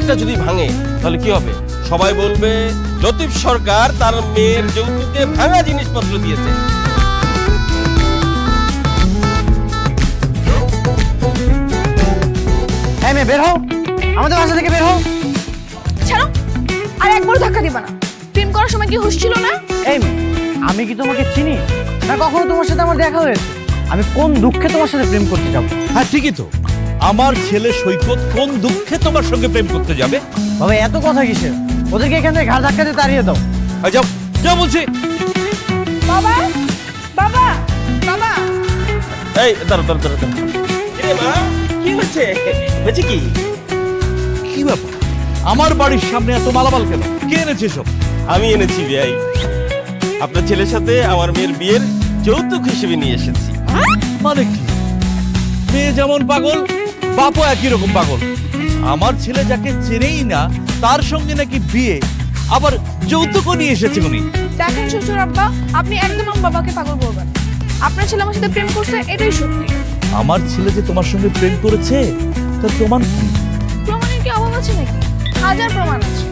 একটা যদি ভাঙে তাহলে কি হবে? সবাই বলবে লতিফ সরকার তার মেয়ের যৌতুকে ভাঙা জিনিসপত্র দিয়েছে। এই মেয়ে বের হও, আমাদের বাসা থেকে বের হও। ছাড়ো, আর একবার ধাক্কা দিবা না। প্রেম করার সময় কি হুঁশ ছিল না? এই মেয়ে, আমি কি তোমাকে চিনি না? কখনো তোমার সাথে আমার দেখা হয়েছে? আমি কোন দুঃখে তোমার সাথে প্রেম করতে যাবো? হ্যাঁ ঠিকই তো, আমার ছেলে সৈকত কোন দুঃখে তোমার সঙ্গে প্রেম করতে যাবে? বাবা এত কথা কিসের? ওদেরকে এখান থেকে ঘাড় ধাক্কা দিয়ে তাড়িয়ে দাও। যাও যাও বলছি। বাবা, বাবা, বাবা। এই দাঁড়া দাঁড়া দাঁড়া দাঁড়া। কিরে মা, কি হচ্ছে? হয়েছে কি? কি ব্যাপার, আমার বাড়ির সামনে এত মালামাল কেন? কে এনেছে সব? আমি এনেছি ভাই, আপনার ছেলের সাথে আমার মেয়ের বিয়ের যৌতুক হিসেবে নিয়ে এসেছি। মানে কি? মেয়ে যেমন পাগল, বাপও একই রকম পাগল। আমার ছেলে যাকে চেনেই না তার সঙ্গে নাকি বিয়ে, আবার যৌতুকও নিয়ে এসেছে উনি। দেখেন শ্বশুর আব্বা, আপনি একদম আমার বাবাকে পাগল বলবেন। আপনার ছেলে আমার সাথে প্রেম করছে, এটাই সত্যি। আমার ছেলে যে তোমার সঙ্গে প্রেম করেছে তার প্রমাণ কি? প্রমাণের কি অভাব আছে নাকি? হাজার প্রমাণ আছে।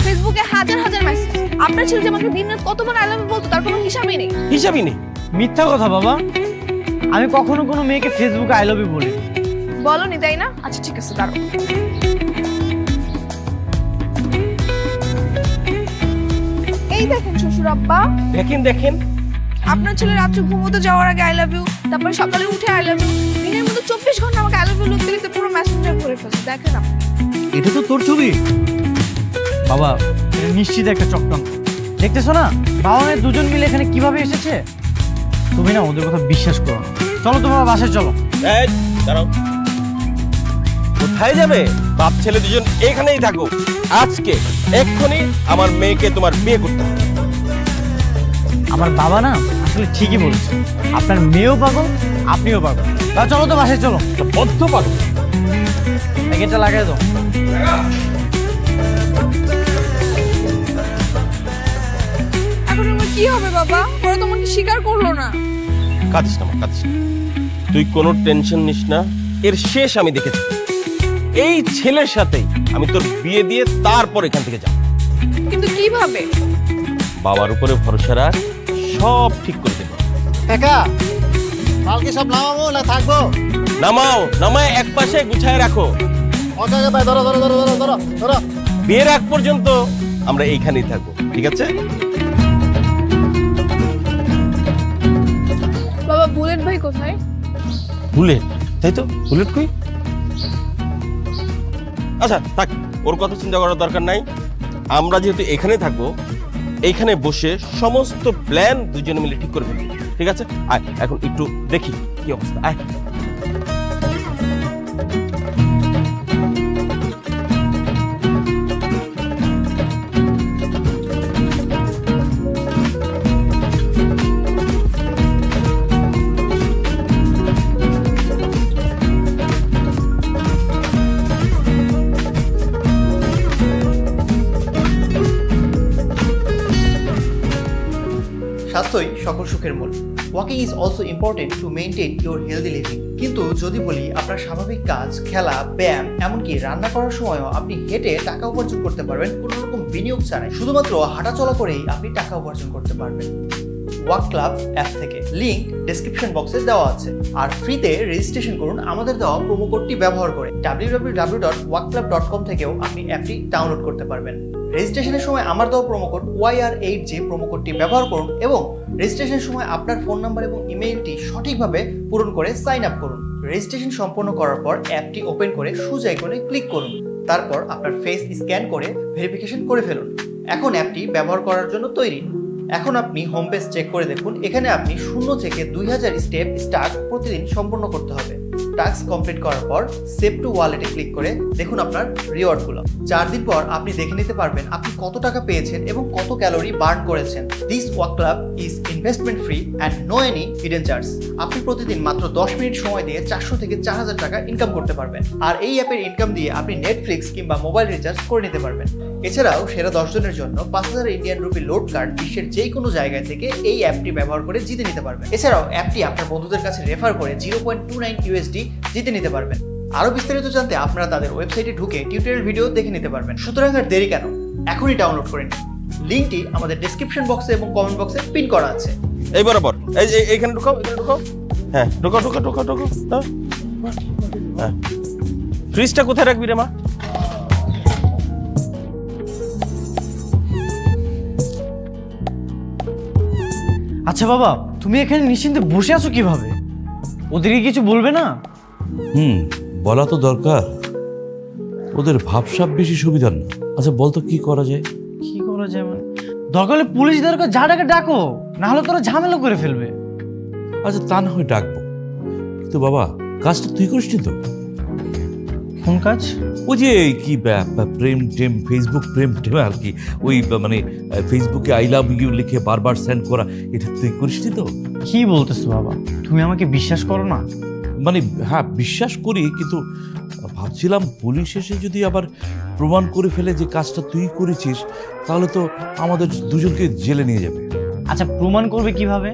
ফেসবুকে হাজার হাজার মেসেজ। আপনার ছেলে যে আমাকে দিন রাত কতবার আই লাভ ইউ বলতো তার কোনো হিসাবই নেই। হিসাবই নেই। মিথ্যা কথা বাবা, আমি কখনো কোনো মেয়েকে ফেসবুকে আই লাভ ইউ বলি। বলনি তাই না? আচ্ছা ঠিক আছে, দাঁড়াও। এই দেখেন শ্বশুর আব্বা, দেখেন দেখেন, আপনার ছেলে রাত্রে ঘুমোতে যাওয়ার আগে আই লাভ ইউ, তারপরে সকালে উঠে আই লাভ ইউ, দিনের মধ্যে 24 ঘন্টা আমাকে আই লাভ ইউ লিখতে লিখতে পুরো মেসেঞ্জার ভরে ফেলছে। দেখেন আপনি। এটা তো তোর ছবি। বাবা এটা নিশ্চিত একটা চক্রান্ত। দেখতেছো না বাবা মেয়ে দুজন মিলে এখানে কিভাবে এসেছে? তুমি না ওদের কথা বিশ্বাস করো না। চলো তোমার বাসায় চলো। এই দাঁড়াও, কোথায় যাবে? বাপ ছেলে দুজন এখানেই থাকো। আজকে এক্ষুনি আমার মেয়েকে তোমার বিয়ে করতে হবে। আমার বাবা না আসলে ঠিকই বলেছে, আপনার মেয়েও পাগল, আপনিও পাগল। চলো তো বাসায় চলো। বদ্ধ পাগল। প্যাকেটটা লাগাই দাও। এখন আমার কি হবে বাবা? ওরা তোমাকে স্বীকার করলো না। কাঁদিস না মা, কাঁদিস না। তুই কোনো টেনশন নিস না, এর শেষ আমি দেখেছি। এই ছেলের সাথেই আমি তোর বিয়ে দিয়ে তারপর এখান থেকে যাব। কিন্তু কিভাবে? বাবার উপরে ভরসা রাখ, সব ঠিক করে দেবো। কাকা কালকে সব নামাবো না থাকবো? নামাও, নামায় এক পাশে গুছায় রাখো। ধরো ধরো ধরো ধরো ধরো ধরো। বিয়ের আগ পর্যন্ত আমরা এইখানেই থাকবো, ঠিক আছে? বাবা বুলেট ভাই কোথায়? বুলেট, তাই তো, বুলেট কই? আচ্ছা থাক, ওর কথা চিন্তা করার দরকার নাই। আমরা যেহেতু এখানে থাকবো, এইখানে বসে সমস্ত প্ল্যান দুজনে মিলে ঠিক করে ফেলবো, ঠিক আছে? আয় এখন একটু দেখি কি অবস্থা, আয়। স্বাস্থ্যই সকল সুখের মূল। Walking is also important to maintain your healthy living. কিন্তু যদি বলি আপনার স্বাভাবিক কাজ, খেলা, ব্যায়াম, এমনকি রান্না করার সময়ও আপনি হেঁটে টাকা উপার্জন করতে পারবেন কোনো রকম বিনিয়োগ ছাড়াই। শুধুমাত্র হাঁটাচলা করেই আপনি টাকা উপার্জন করতে পারবেন ওয়াক ক্লাব অ্যাপ থেকে। লিংক ডেসক্রিপশন বক্সে দেওয়া আছে। আর ফ্রিতে রেজিস্ট্রেশন করুন আমাদের দেওয়া প্রোমো কোডটি ব্যবহার করে। www.walkclub.com থেকেও আপনি অ্যাপটি ডাউনলোড করতে পারবেন। রেজিস্ট্রেশনের সময় আমার দেওয়া প্রোমো কোড YR8J প্রোমো কোডটি ব্যবহার করুন এবং রেজিস্ট্রেশনের সময় আপনার ফোন নাম্বার এবং ইমেইলটি সঠিকভাবে পূরণ করে সাইন আপ করুন। রেজিস্ট্রেশন সম্পন্ন করার পর অ্যাপটি ওপেন করে সোজ আইকনে ক্লিক করুন। তারপর আপনার ফেস স্ক্যান করে ভেরিফিকেশন করে ফেলুন। এখন অ্যাপটি ব্যবহার করার জন্য তৈরি। এখন আপনি হোম পেজ চেক করে দেখুন, এখানে আপনি 0 থেকে 2000 স্টেপ স্টার্ট প্রতিদিন সম্পন্ন করতে হবে। টাস্ক কমপ্লিট করার পর সেভ টু ওয়ালেটে ক্লিক করে দেখুন আপনার রিওয়ার্ডগুলো। 4 দিন পর আপনি দেখে নিতে পারবেন আপনি কত টাকা পেয়েছেন এবং কত ক্যালোরি বার্ন করেছেন। This walk club is investment free and no any hidden charge. আপনি প্রতিদিন মাত্র 10 মিনিট সময় দিয়ে 400 থেকে 4000 টাকা ইনকাম করতে পারবেন। আর এই অ্যাপের ইনকাম দিয়ে আপনি নেটফ্লিক্স কিংবা মোবাইল রিচার্জ করে নিতে পারবেন। এছাড়াও সেরা 10 জনের জন্য 5000 ইন্ডিয়ান রুপি লোড কার্ড বিশ্বের যে কোনো জায়গায় থেকে এই অ্যাপটি ব্যবহার করে জিতে নিতে পারবেন। এছাড়াও অ্যাপটি আপনার বন্ধুদের কাছে রেফার করে 0.29 USD জিতে নিতে পারবেন। আরো বিস্তারিত জানতে আপনারা তাদের ওয়েবসাইটে ঢুকে টিউটোরিয়াল ভিডিও দেখে নিতে পারবেন। সুতরাং আর দেরি কেন, এখনই ডাউনলোড করে নিন। লিংকটি আমাদের ডেসক্রিপশন বক্সে এবং কমেন্ট বক্সে পিন করা আছে। এই বরাবর এইখানে ঢুকাও, এখানে ঢুকাও। হ্যাঁ ঢুকাও ঢুকাও ঢুকাও ঢুকাও। হ্যাঁ ফ্রিজটা কোথায় রাখবি রে মা? আচ্ছা বাবা, তুমি এখানে নিশ্চিন্তে বসে আছো কিভাবে? ওদেরকে কিছু বলবে না? বলা তো দরকার, ওদের ভাবসাব বেশি সুবিধার না। আচ্ছা বলতো কি করা যায়? কি করা যায় মানে? দরকার হলে পুলিশ দরকার, যা ডাকে ডাকো, না হলে তোরা ঝামেলা করে ফেলবে। আচ্ছা তা না হয় ডাকবো, কিন্তু বাবা কাজটা তুই করিস তো? কোন কাজ? ওই যে কি প্রেম টেম, ফেসবুক প্রেম টেম আর কি, ওই মানে ফেসবুকে আই লাভ ইউ লিখে বারবার সেন্ড করা, এটা তুই করিস তো? কি বলতেছো বাবা, তুমি আমাকে বিশ্বাস করো না? মানে হ্যাঁ বিশ্বাস করি, কিন্তু ভাবছিলাম পুলিশ এসে যদি আবার প্রমাণ করে ফেলে যে কাজটা তুই করেছিস, তাহলে তো আমাদের দুজনকে জেলে নিয়ে যাবে। আচ্ছা প্রমাণ করবে কিভাবে?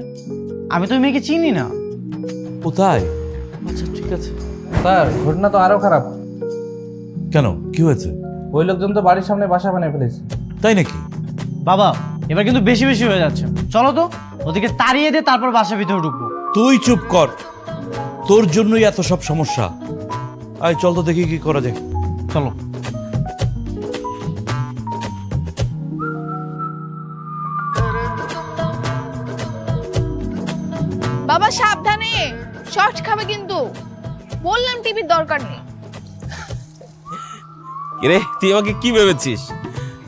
আমি তো ওই মেয়েকে চিনি না। কোথায়? আচ্ছা ঠিক আছে। স্যার ঘটনা তো আরো খারাপ। কেন, কি হয়েছে? ওই লোকজন তো বাড়ির সামনে বাসা বানিয়ে ফেলেছে। তাই নাকি? বাবা এবার কিন্তু বেশি বেশি হয়ে যাচ্ছে, চলো তো ওদিকে তাড়িয়ে দে, তারপর বাসার ভিতরে ঢুকবো। তুই চুপ কর, তোর জন্যই এত সব সমস্যা। আয় চল তো দেখি কি করা যায়। চলো। বাবা সাবধানে, শর্ট খাবে কিন্তু। বললাম টিভির দরকার নেই। রে তুই আমাকে কি ভেবেছিস?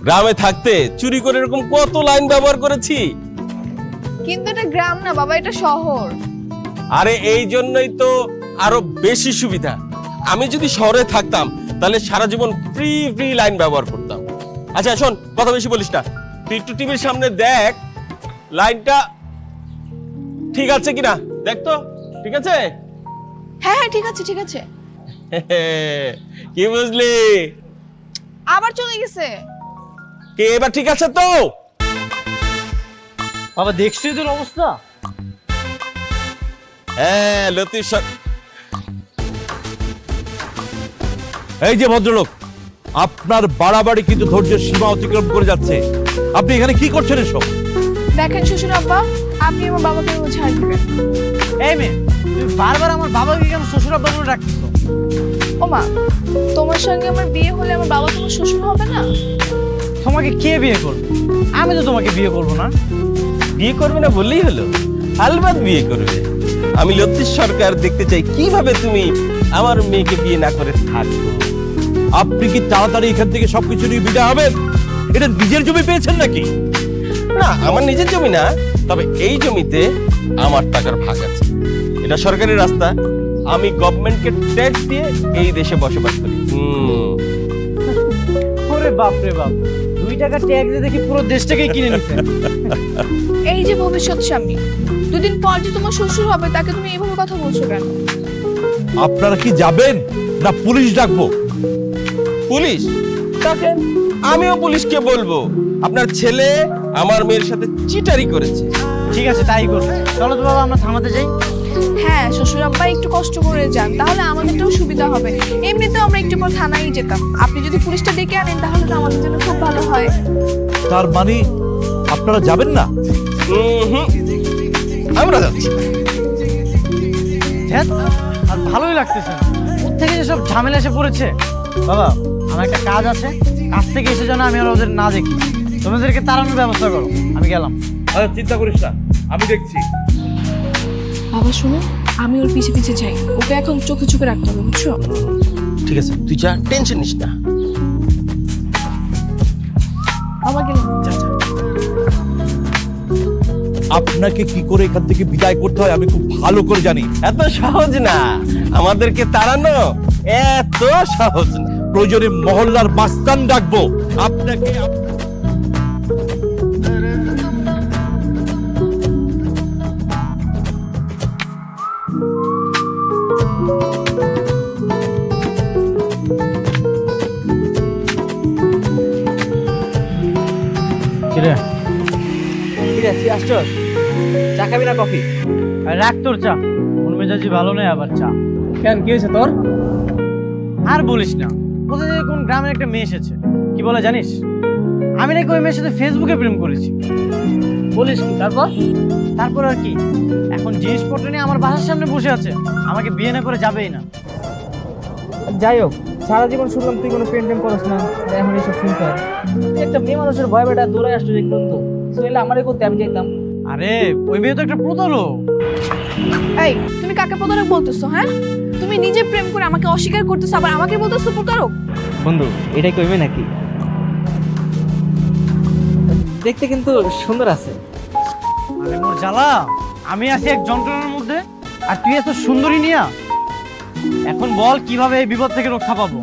গ্রামে থাকতে চুরি করে এরকম কত লাইন ব্যবহার করেছি। কিন্তু এটা গ্রাম না বাবা, এটা শহর। আরে এই জন্যই তো আরো বেশি সুবিধা। আমি যদি শহরে থাকতাম তাহলে সারা জীবন ফ্রি ফ্রি লাইন ব্যবহার করতাম। আচ্ছা শোন, কথা বেশি বলিস না, তুই একটু টিভির সামনে দেখ লাইনটা ঠিক আছে কিনা, দেখ তো ঠিক আছে। হ্যাঁ হ্যাঁ ঠিক আছে ঠিক আছে। কি বুঝলি? আবার চলে গেছে। কে এবার ঠিক আছে তো? বাবা দেখছো এদের অবস্থা? হ্যাঁ লতিফ এই যে ভদ্রলোক, আপনার বাড়াবাড়ি কিন্তু ধৈর্যের সীমা অতিক্রম করে যাচ্ছে। আপনি এখানে কি করছেন এসব? দেখেন শ্বশুর আব্বা, আপনি আমার বাবাকে ছাড় দিবেন। এই মেয়ে, তুমি বারবার আমার বাবাকে কেন শ্বশুর আব্বা বলে ডাকতেছো? ও মা, তোমার সঙ্গে আমার বিয়ে হলে আমার বাবা তোমার শ্বশুর হবে না? তোমাকে কে বিয়ে করবে? আমি তো তোমাকে বিয়ে করবো না। বিয়ে করবে না বললেই হলো, আলবাত বিয়ে করবে। আমি লতিফ সরকার দেখতে চাই কিভাবে তুমি আমার মেয়েকে বিয়ে না করে থাকো। আপনি কি তাড়াতাড়ি এখান থেকে সবকিছু নিয়ে বিদায় হবেন? এটা নিজের জমি পেয়েছেন নাকি? না আমার নিজের জমি না, তবে এই জমিতে আমার টাকার ভাগ আছে। এটা সরকারি রাস্তা, আমি গভর্নমেন্টকে ট্যাক্স দিয়ে এই দেশে বসবাস করি। ওরে বাপ রে বাপ, 2 টাকা ট্যাক্স দিয়ে দেখি পুরো দেশটাকেই কিনে নিচ্ছে। এই যে ভবিষ্যৎ স্বামী, দুদিন পর যে তোমার শ্বশুর হবে, তাকে তুমি এইভাবে কথা বলছো কেন? আপনারা কি যাবেন না পুলিশ ডাকবো? পুলিশ ডাকেন, আমিও পুলিশকে বলবো আপনার ছেলে আমার মেয়ের সাথে চিটারি করেছে। ঠিক আছে তাই করো, চলো তো বাবা আমরা থামাতে যাই। হ্যাঁ শ্বশুর আব্বা একটু কষ্ট করে যান, তাহলে আমাদেরটাও সুবিধা হবে। এমনিতেও আমরা একটু পর থানায় যেতাম, আপনি যদি পুলিশটা ডেকে আনেন তাহলে তো আমাদের জন্য খুব ভালো হয়। তার মানে আপনারা যাবেন না? আমরা যাচ্ছি। ধ্যাৎ, আর ভালোই লাগতেছে না, কোত্থেকে যে সব ঝামেলা এসে পড়েছে। বাবা আমার একটা কাজ আছে, কাজ থেকে এসে যেন আমি আর ওদের না দেখি। তোমাদেরকে তাড়ানোর ব্যবস্থা করো, আমি গেলাম। আরে চিন্তা করিস না, আমি দেখছি। বাবা শুনো, আমি ওর পিছে পিছে যাই, ওকে এখন চোখে চোখে রাখতে হবে, বুঝছো? ঠিক আছে তুই যা, টেনশন নিস না। বাবা গেলাম। আপনাকে কি করে এখান থেকে বিদায় করতে হয় আমি খুব ভালো করে জানি। এত সহজ না, আমাদেরকে তাড়ানো এত সহজ না। প্রয়োজনে মহল্লার মাস্তান ডাকবো আপনাকে। কিরে কিরে তুই আসছস? চা খাবি না কফি? রাখ তোর চা, মন মেজাজি ভালো নেই আবার চা। কেন কি হয়েছে তোর? আর বলিস না, কোথা থেকে কোন গ্রামের একটা মেয়ে এসেছে। কি বলে জানিস, আমি নাকি ওই মেয়ের সাথে ফেসবুকে প্রেম করেছি। বলিস কি তারপর? তারপর আর কি, এখন জিনিসপত্র নিয়ে আমার বাসার সামনে বসে আছে, আমাকে বিয়ে না করে যাবেই না। যাই হোক, সারা জীবন শুনলাম তুই কোনো প্রেম টেম করস না, আর এখন এইসব শুনতে হয়। তুই একটা মেয়ে মানুষের ভয় বেটা দৌড়ে আসতো দেখলাম তো, সেটা আমারই করতে আমি যাইতাম। আরে ওই মেয়ে তো একটা প্রতারক। এই তুমি কাকে প্রতারক বলতেছো? হ্যাঁ, তুমি নিজে প্রেম করে আমাকে অস্বীকার করতেছো, আবার আমাকে বলতেছো প্রতারক। বন্ধু, এটাই কইবে নাকি? দেখতে কিন্তু সুন্দর আছে। আরে মোর জ্বালা, আমি আছি এক যন্ত্রণার মধ্যে, আর তুই এত সুন্দরী নিয়া। এখন বল কিভাবে এই বিপদ থেকে রক্ষা পাবো?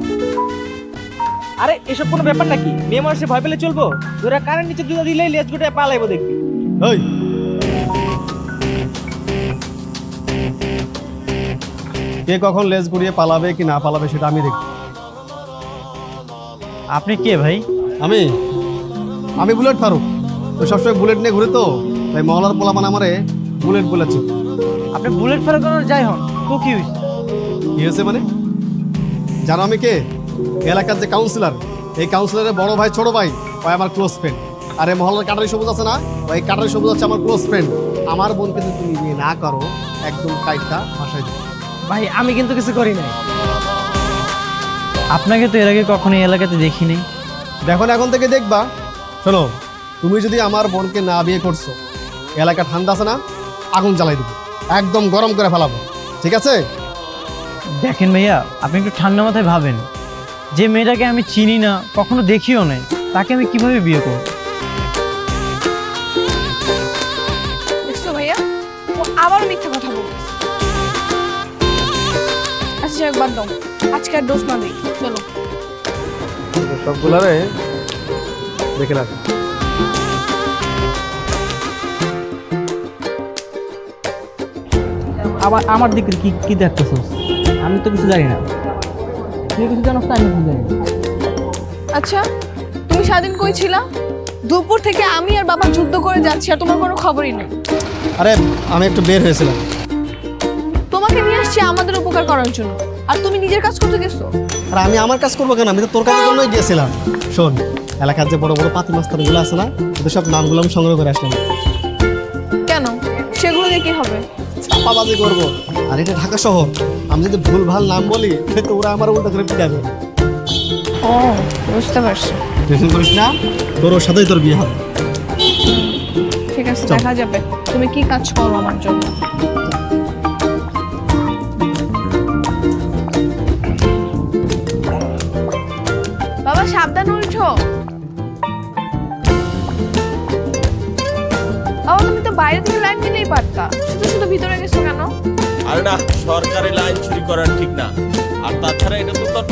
আরে এসব কোনো ব্যাপার নাকি? মেয়ে মানুষের ভয় পেলে চলবো? তোরা কারেন্ট নিচে দুটো দিলেই লেজ গুটে পালাইবো দেখবি। এই কে কখন লেজ ঘুরিয়ে পালাবে কি না পালাবে সেটা আমি দেখব। আপনি কে ভাই? আমি আমি বুলেট ফারুক। তো সবসময় বুলেট নিয়ে ঘুরে, তো তাই মহলার পোলা মানে আমারে বুলেট বলেছে। আপনি বুলেট ফেরানোর যাই হন, তো কি হয়েছে? কি হয়েছে মানে? জানো আমি কে? এলাকার যে কাউন্সিলর, এই কাউন্সিলরের বড় ভাই ছোট ভাই, ওই আমার ক্লোজ ফ্রেন্ড। আর এই মহলার কাটারি সবুজ আছে না, ওই কাটারি সবুজ হচ্ছে আমার ক্লোজ ফ্রেন্ড। আমার বোনকে যদি তুমি বিয়ে না করো, একদম টাইটটা ভাষায় দেবো। ভাই আমি কিন্তু কিছু করি নাই। আপনাকে তো এর আগে কখনো এই এলাকাতে দেখিনি। দেখো না, এখন থেকে দেখবা। শোনো, তুমি যদি আমার বোনকে না বিয়ে করছো, এলাকা ঠান্ডা আছে না, আগুন জ্বালাই দেবো, একদম গরম করে ফেলাবো, ঠিক আছে? দেখেন ভাইয়া, আপনি একটু ঠান্ডা মাথায় ভাবেন, যে মেয়েটাকে আমি চিনি না, কখনো দেখিও নাই, তাকে আমি কিভাবে বিয়ে করব? দেখছো ভাইয়া, ও আবারও মিথ্যা কথা বলছে। আচ্ছা যাই হোক, বাদ দাও, আজকে আর দোষ না দিই, চলো। সবগুলারে দেখে রাখো। আমার দিকে কি কি দেখতেছস? আমি তো কিছু জানি না। তুই কিছু জানোস না? আমি কিছু জানি না। আচ্ছা, তুমি সারাদিন কই ছিলা? দুপুর থেকে আমি আর বাবা যুদ্ধ করে যাচ্ছি, আর তোমার কোনো খবরই নেই। আরে আমি একটু বের হয়েছিলাম। তোমাকে নিয়ে আসছি আমাদের উপকার করার জন্য, আর তুমি নিজের কাজ করতে গেছো। আর আমি আমার কাজ করবো কেন? আমি তো তোর কাজের জন্যই গিয়েছিলাম। শোন, এলাকার যে বড় বড় পাতি মাস্টারগুলো আছে না, ওদের সব নামগুলো আমি সংগ্রহ করে আসলাম। কেন? সেগুলো দিয়ে কি হবে? চাপাবাজি করবো। আর এটা ঢাকা শহর, আমি যদি ভুল ভাল নাম বলি তো ওরা আমার উল্টা করে পিটাবে। ও, বুঝতে পারছি। টেনশন করিস না, তোর ওর সাথেই তোর বিয়ে হবে। ঠিক আছে, চল। দেখা যাবে তুমি কি কাজ করো আমার জন্য। বাবা সাবধানে উঠো। বাবা তুমি তো বাইরে থেকে লাইন দিলেই পারতা, শুধু শুধু ভিতরে গেছো কেন? আরে না, সরকারি লাইন চুরি করার ঠিক না। আর তাছাড়া এটা তো তোর